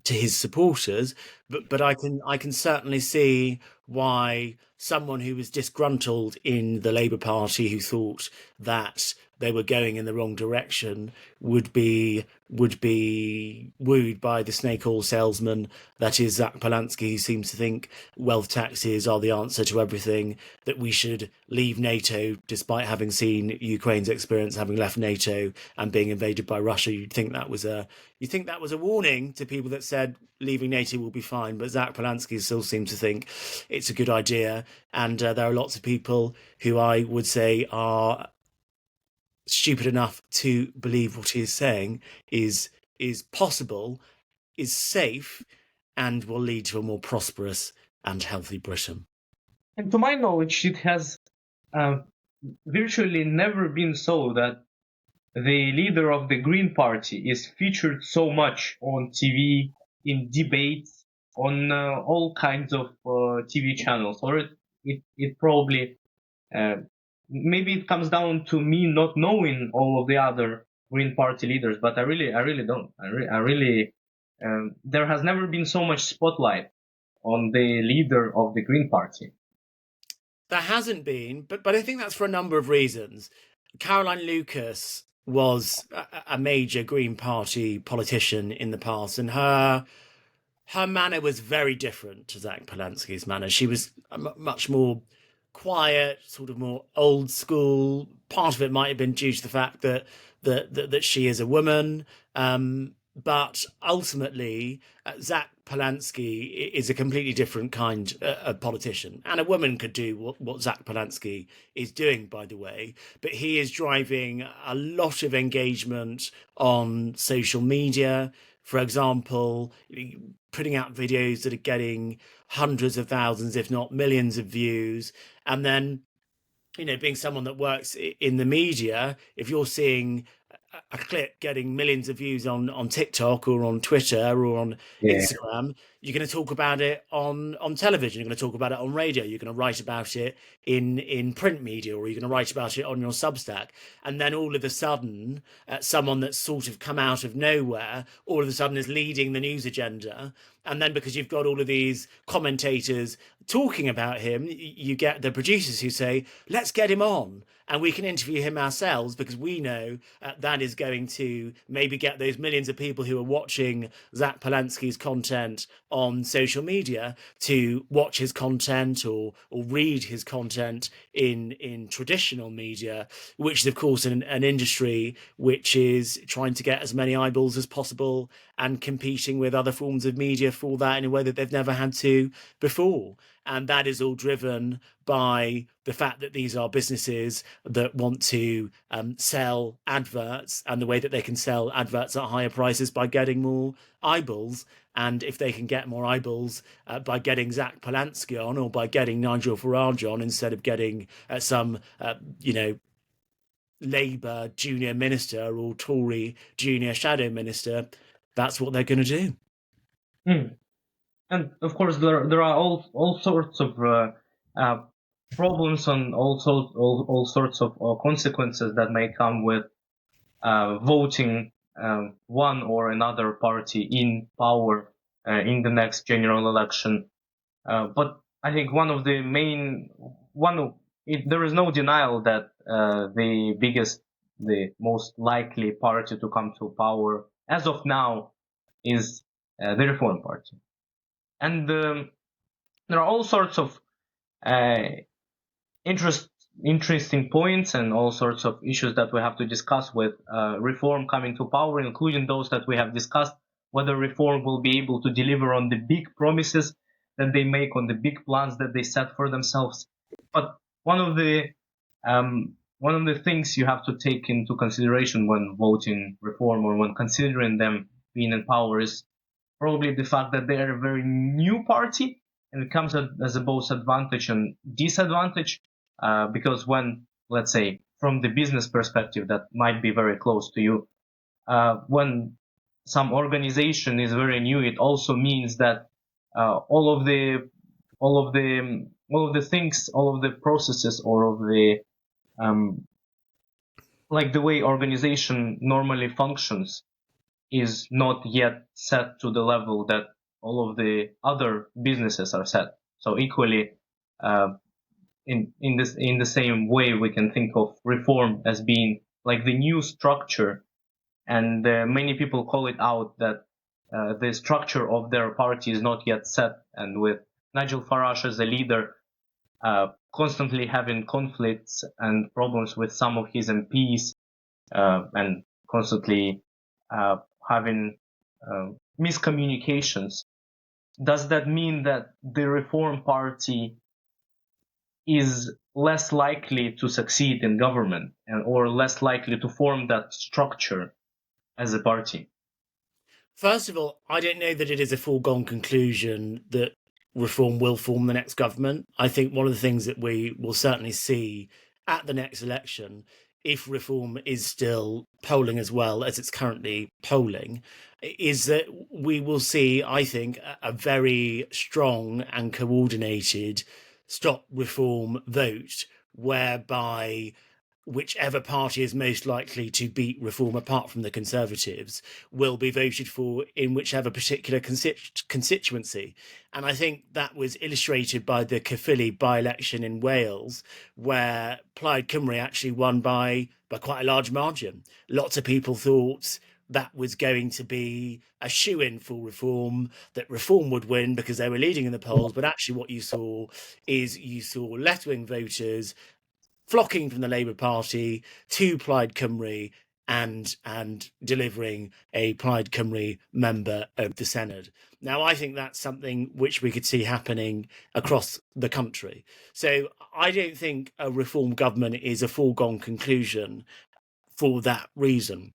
to his supporters. But I can certainly see why someone who was disgruntled in the Labour Party, who thought that they were going in the wrong direction, would be wooed by the snake oil salesman that is Zach Polanski, who seems to think wealth taxes are the answer to everything, that we should leave NATO despite having seen Ukraine's experience, having left NATO and being invaded by Russia. You'd think that was a warning to people that said leaving NATO will be fine, but Zach Polanski still seems to think it's a good idea. And there are lots of people who I would say are stupid enough to believe what he is saying is possible, is safe, and will lead to a more prosperous and healthy Britain. And to my knowledge, it has virtually never been so that the leader of the Green Party is featured so much on TV, in debates, on all kinds of TV channels. Or it probably, maybe it comes down to me not knowing all of the other Green Party leaders, but I really don't. There has never been so much spotlight on the leader of the Green Party. There hasn't been, but I think that's for a number of reasons. Caroline Lucas was a major Green Party politician in the past, and her manner was very different to Zach Polanski's manner. She was much more quiet, sort of more old school. Part of it might have been due to the fact that she is a woman, but ultimately Zach Polanski is a completely different kind of politician, and a woman could do what Zach Polanski is doing, by the way, but he is driving a lot of engagement on social media. For example, putting out videos that are getting hundreds of thousands, if not millions of views. And then, being someone that works in the media, if you're seeing a clip getting millions of views on TikTok or on Twitter or on Instagram, you're going to talk about it on television, you're going to talk about it on radio, you're going to write about it in print media, or you're going to write about it on your Substack. And then all of a sudden, someone that's sort of come out of nowhere, all of a sudden is leading the news agenda. And then because you've got all of these commentators talking about him, you get the producers who say, let's get him on and we can interview him ourselves, because we know that is going to maybe get those millions of people who are watching Zach Polanski's content on social media to watch his content or read his content in traditional media, which is, of course, an industry which is trying to get as many eyeballs as possible and competing with other forms of media for that in a way that they've never had to before. And that is all driven by the fact that these are businesses that want to sell adverts, and the way that they can sell adverts at higher prices by getting more eyeballs. And if they can get more eyeballs by getting Zach Polanski on, or by getting Nigel Farage on, instead of getting some, Labour junior minister or Tory junior shadow minister, that's what they're going to do. And of course, there are all sorts of problems and all sorts of consequences that may come with voting one or another party in power in the next general election. But I think there is no denial that the most likely party to come to power as of now is the Reform Party. And there are all sorts of interesting points and all sorts of issues that we have to discuss with Reform coming to power, including those that we have discussed, whether Reform will be able to deliver on the big promises that they make, on the big plans that they set for themselves. But one of the things you have to take into consideration when voting Reform, or when considering them being in power, is probably the fact that they are a very new party, and it comes as a both advantage and disadvantage, because when, let's say, from the business perspective that might be very close to you. When some organization is very new, it also means that all of the things, all of the processes, or of the like the way organization normally functions is not yet set to the level that all of the other businesses are set. So equally, in the same way, we can think of reform as being like the new structure, and many people call it out that the structure of their party is not yet set, and with Nigel Farage as a leader, constantly having conflicts and problems with some of his MPs, and constantly having miscommunications. Does that mean that the Reform Party is less likely to succeed in government, or less likely to form that structure as a party? First of all, I don't know that it is a foregone conclusion that Reform will form the next government. I think one of the things that we will certainly see at the next election, if Reform is still polling as well as it's currently polling, is that we will see, I think, a very strong and coordinated stop Reform vote, whereby whichever party is most likely to beat Reform, apart from the Conservatives, will be voted for in whichever particular constituency. And I think that was illustrated by the Caerphilly by-election in Wales, where Plaid Cymru actually won by quite a large margin. Lots of people thought that was going to be a shoo-in for Reform, that Reform would win because they were leading in the polls. But actually what you saw left-wing voters flocking from the Labour Party to Plaid Cymru and delivering a Plaid Cymru member of the Senedd. Now, I think that's something which we could see happening across the country. So I don't think a Reform government is a foregone conclusion for that reason.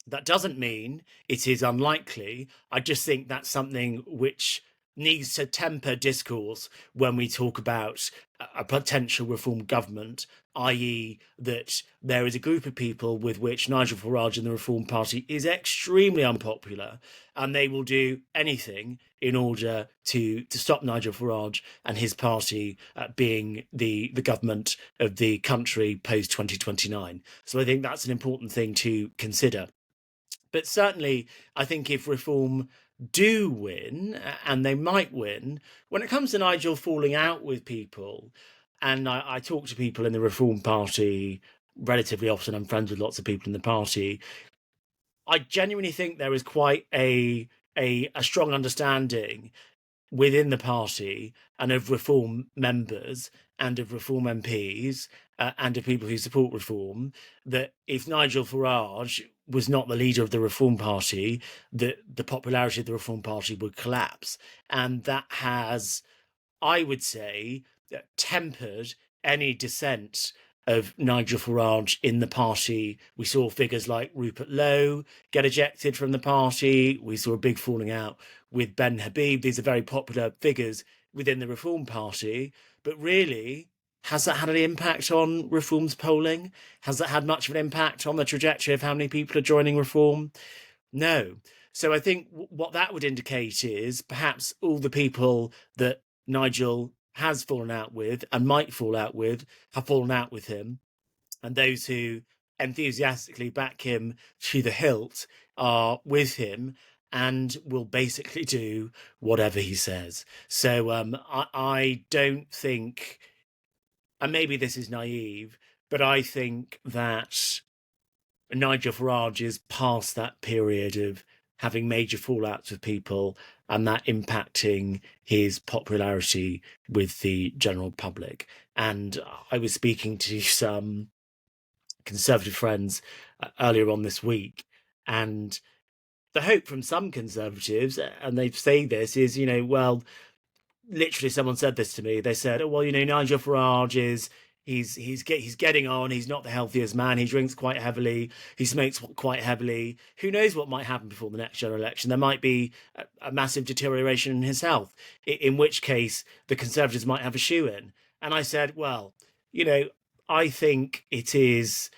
That doesn't mean it is unlikely. I just think that's something which needs to temper discourse when we talk about a potential Reform government, i.e. that there is a group of people with which Nigel Farage and the Reform Party is extremely unpopular, and they will do anything in order to stop Nigel Farage and his party being the government of the country post-2029. So I think that's an important thing to consider. But certainly, I think if Reform do win, and they might win, when it comes to Nigel falling out with people, and I talk to people in the Reform Party relatively often, I'm friends with lots of people in the party, I genuinely think there is quite a strong understanding within the party and of Reform members and of Reform MPs and of people who support Reform, that if Nigel Farage was not the leader of the Reform Party, that the popularity of the Reform Party would collapse. And that has, I would say, tempered any dissent of Nigel Farage in the party. We saw figures like Rupert Lowe get ejected from the party. We saw a big falling out with Ben Habib. These are very popular figures within the Reform Party. But really, has that had any impact on Reform's polling? Has that had much of an impact on the trajectory of how many people are joining Reform? No. So I think what that would indicate is perhaps all the people that Nigel has fallen out with and might fall out with have fallen out with him, and those who enthusiastically back him to the hilt are with him and will basically do whatever he says. So I don't think, and maybe this is naive, but I think that Nigel Farage is past that period of having major fallouts with people and that impacting his popularity with the general public. And I was speaking to some Conservative friends earlier on this week, and the hope from some Conservatives, and they say this, is, well, literally someone said this to me. They said, oh, well, Nigel Farage is, he's getting on. He's not the healthiest man. He drinks quite heavily. He smokes quite heavily. Who knows what might happen before the next general election? There might be a massive deterioration in his health, in which case the Conservatives might have a shoe in. And I said, well, I think it is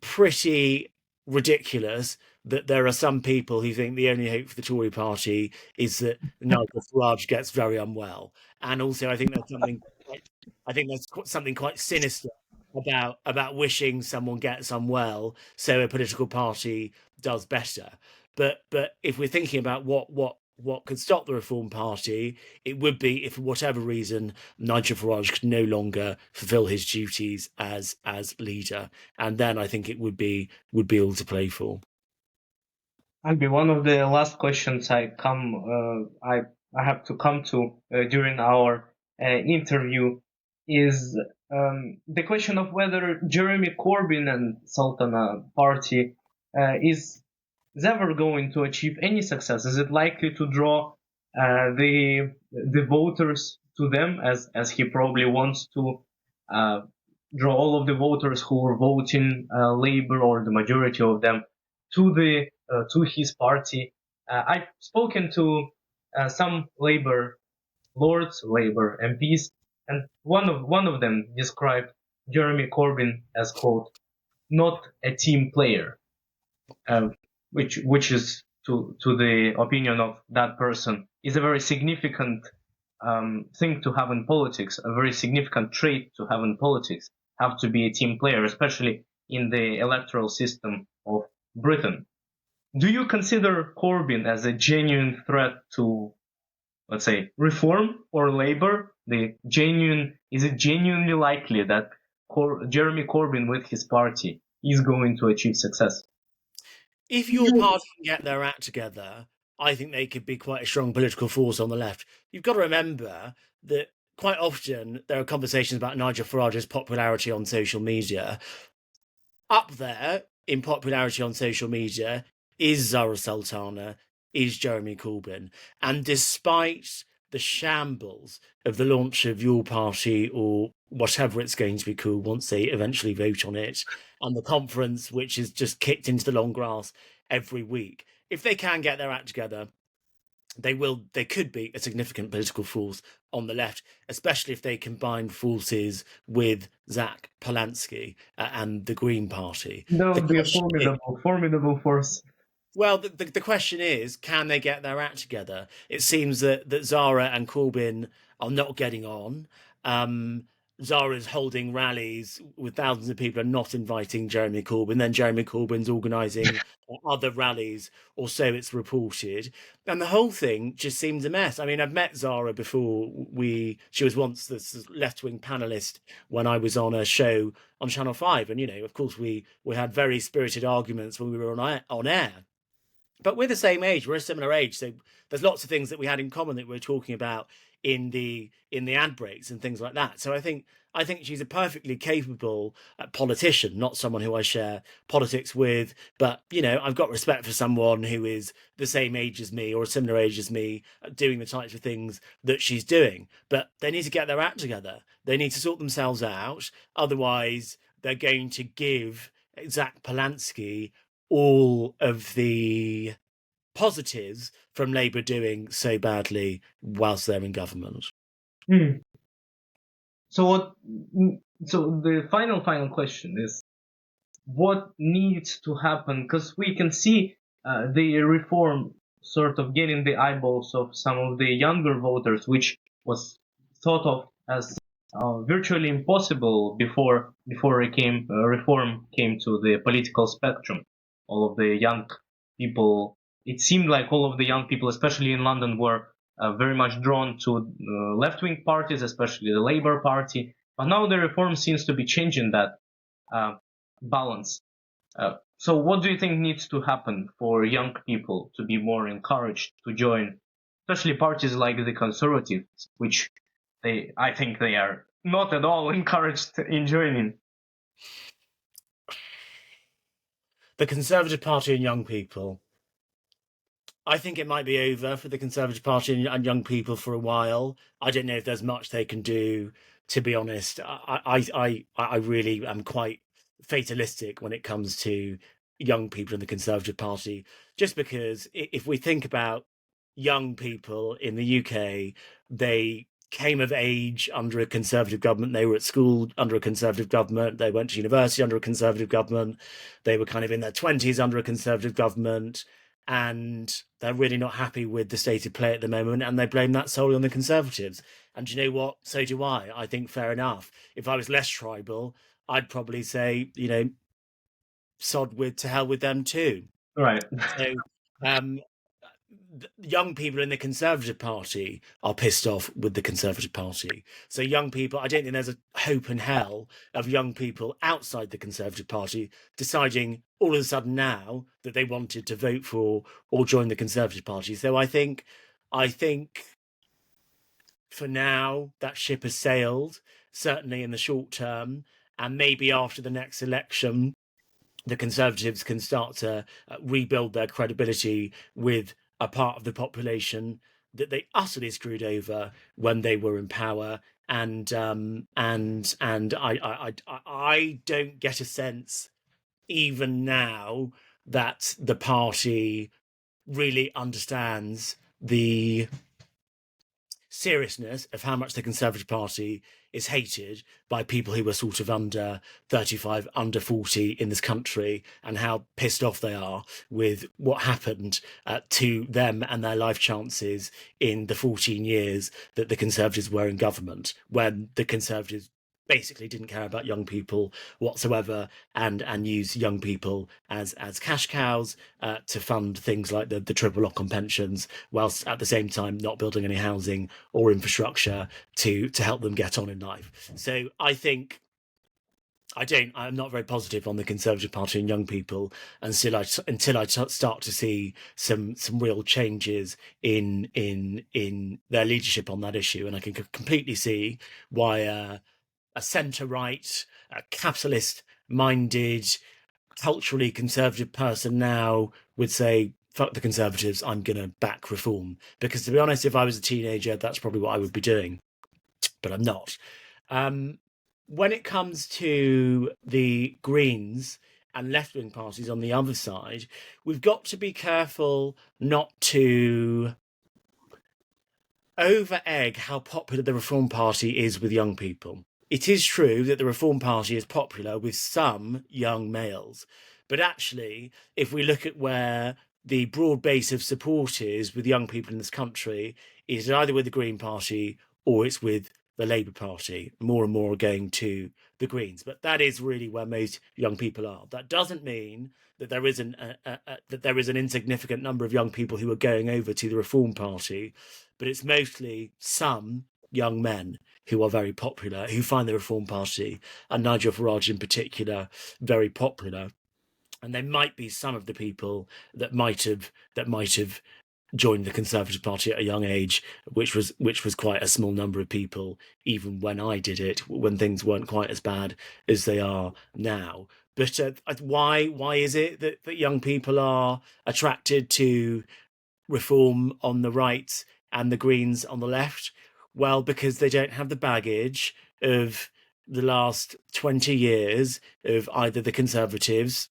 pretty ridiculous that there are some people who think the only hope for the Tory party is that Nigel Farage gets very unwell. And also, I think there's something quite sinister about wishing someone gets unwell so a political party does better. But if we're thinking about what could stop the Reform Party, it would be if, for whatever reason, Nigel Farage could no longer fulfil his duties as leader, and then I think it would be all to play for. Albi, one of the last questions I have to come to during our interview is the question of whether Jeremy Corbyn and Sultana party is ever going to achieve any success. Is it likely to draw the voters to them as he probably wants to draw all of the voters who are voting Labour, or the majority of them, to his party? I've spoken to some Labour lords, Labour MPs, and one of them described Jeremy Corbyn as, quote, not a team player, which is, to the opinion of that person, is a very significant thing to have in politics, a very significant trait to have in politics. Have to be a team player, especially in the electoral system of Britain. Do you consider Corbyn as a genuine threat to, let's say, Reform or Labour? Is it genuinely likely that Jeremy Corbyn with his party is going to achieve success? If your party can get their act together, I think they could be quite a strong political force on the left. You've got to remember that quite often there are conversations about Nigel Farage's popularity on social media. Up there in popularity on social media is Zara Sultana, is Jeremy Corbyn. And despite the shambles of the launch of your party, or whatever it's going to be called once they eventually vote on it, and the conference, which is just kicked into the long grass every week, if they can get their act together, they could be a significant political force on the left, especially if they combine forces with Zach Polanski and the Green Party. That would be a formidable force. Well, the question is, can they get their act together? It seems that Zara and Corbyn are not getting on. Zara's holding rallies with thousands of people and not inviting Jeremy Corbyn. Then Jeremy Corbyn's organising other rallies, or so it's reported. And the whole thing just seems a mess. I mean, I've met Zara before. She was once this left-wing panellist when I was on a show on Channel 5. And, of course, we had very spirited arguments when we were on air. But we're the same age, we're a similar age, so there's lots of things that we had in common that we're talking about in the ad breaks and things like that. So I think she's a perfectly capable politician, not someone who I share politics with. But I've got respect for someone who is the same age as me or a similar age as me, doing the types of things that she's doing. But they need to get their act together. They need to sort themselves out. Otherwise, they're going to give Zach Polanski all of the positives from Labour doing so badly whilst they're in government. So the final question is, what needs to happen? Because we can see the Reform sort of getting the eyeballs of some of the younger voters, which was thought of as virtually impossible before Reform came to the political spectrum. All of the young people, it seemed like all of the young people, especially in London, were very much drawn to left-wing parties, especially the Labour Party. But now the Reform seems to be changing that balance. So what do you think needs to happen for young people to be more encouraged to join, especially parties like the Conservatives, which I think they are not at all encouraged in joining? The Conservative Party and young people. I think it might be over for the Conservative Party and young people for a while. I don't know if there's much they can do, to be honest. I really am quite fatalistic when it comes to young people in the Conservative Party, just because if we think about young people in the UK, they came of age under a Conservative government. They were at school under a Conservative government. They went to university under a Conservative government. They were kind of in their 20s under a Conservative government. And they're really not happy with the state of play at the moment. And they blame that solely on the Conservatives. And you know what? So do I. I think fair enough. If I was less tribal, I'd probably say, sod with, to hell with them too. Right. So, young people in the Conservative Party are pissed off with the Conservative Party. So young people, I don't think there's a hope in hell of young people outside the Conservative Party deciding all of a sudden now that they wanted to vote for or join the Conservative Party. So I think for now that ship has sailed, certainly in the short term, and maybe after the next election, the Conservatives can start to rebuild their credibility with a part of the population that they utterly screwed over when they were in power, and I don't get a sense even now that the party really understands the seriousness of how much the Conservative Party is hated by people who are sort of under 35, under 40 in this country, and how pissed off they are with what happened to them and their life chances in the 14 years that the Conservatives were in government, when the Conservatives basically didn't care about young people whatsoever, and use young people as cash cows to fund things like the triple lock on pensions, whilst at the same time not building any housing or infrastructure to help them get on in life. So I think I'm not very positive on the Conservative Party and young people until I start to see some real changes in their leadership on that issue, and I can completely see why a centre-right, capitalist-minded, culturally conservative person now would say, fuck the Conservatives, I'm going to back reform. Because to be honest, if I was a teenager, that's probably what I would be doing. But I'm not. When it comes to the Greens and left-wing parties on the other side, we've got to be careful not to over-egg how popular the Reform Party is with young people. It is true that the Reform Party is popular with some young males, but actually, if we look at where the broad base of support is with young people in this country, it is either with the Green Party or it's with the Labour Party. More and more are going to the Greens, but that is really where most young people are. That doesn't mean that there isn't that there is an insignificant number of young people who are going over to the Reform Party, but it's mostly some young men who are very popular, who find the Reform Party, and Nigel Farage in particular, very popular. And there might be some of the people that might have joined the Conservative Party at a young age, which was quite a small number of people, even when I did it, when things weren't quite as bad as they are now. But why is it that young people are attracted to Reform on the right and the Greens on the left? Well, because they don't have the baggage of the last 20 years of either the Conservatives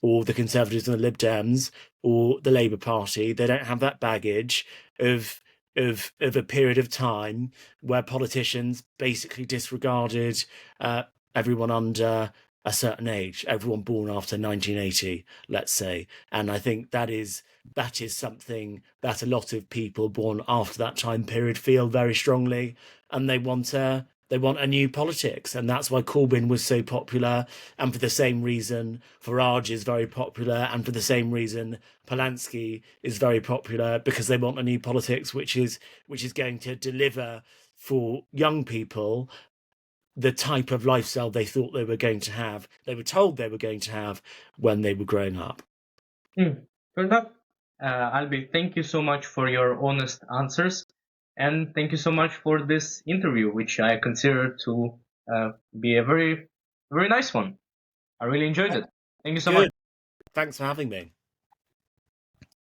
or the Conservatives and the Lib Dems or the Labour Party. They don't have that baggage of a period of time where politicians basically disregarded everyone under a certain age, everyone born after 1980, let's say. And I think that is something that a lot of people born after that time period feel very strongly, and they want a new politics. And that's why Corbyn was so popular, and for the same reason Farage is very popular, and for the same reason Polanski is very popular, because they want a new politics which is going to deliver for young people the type of lifestyle they thought they were going to have, they were told they were going to have when they were growing up. Fair enough. Albi, thank you so much for your honest answers, and thank you so much for this interview, which I consider to be a very, very nice one. I really enjoyed it. Thank you so much. Thanks for having me.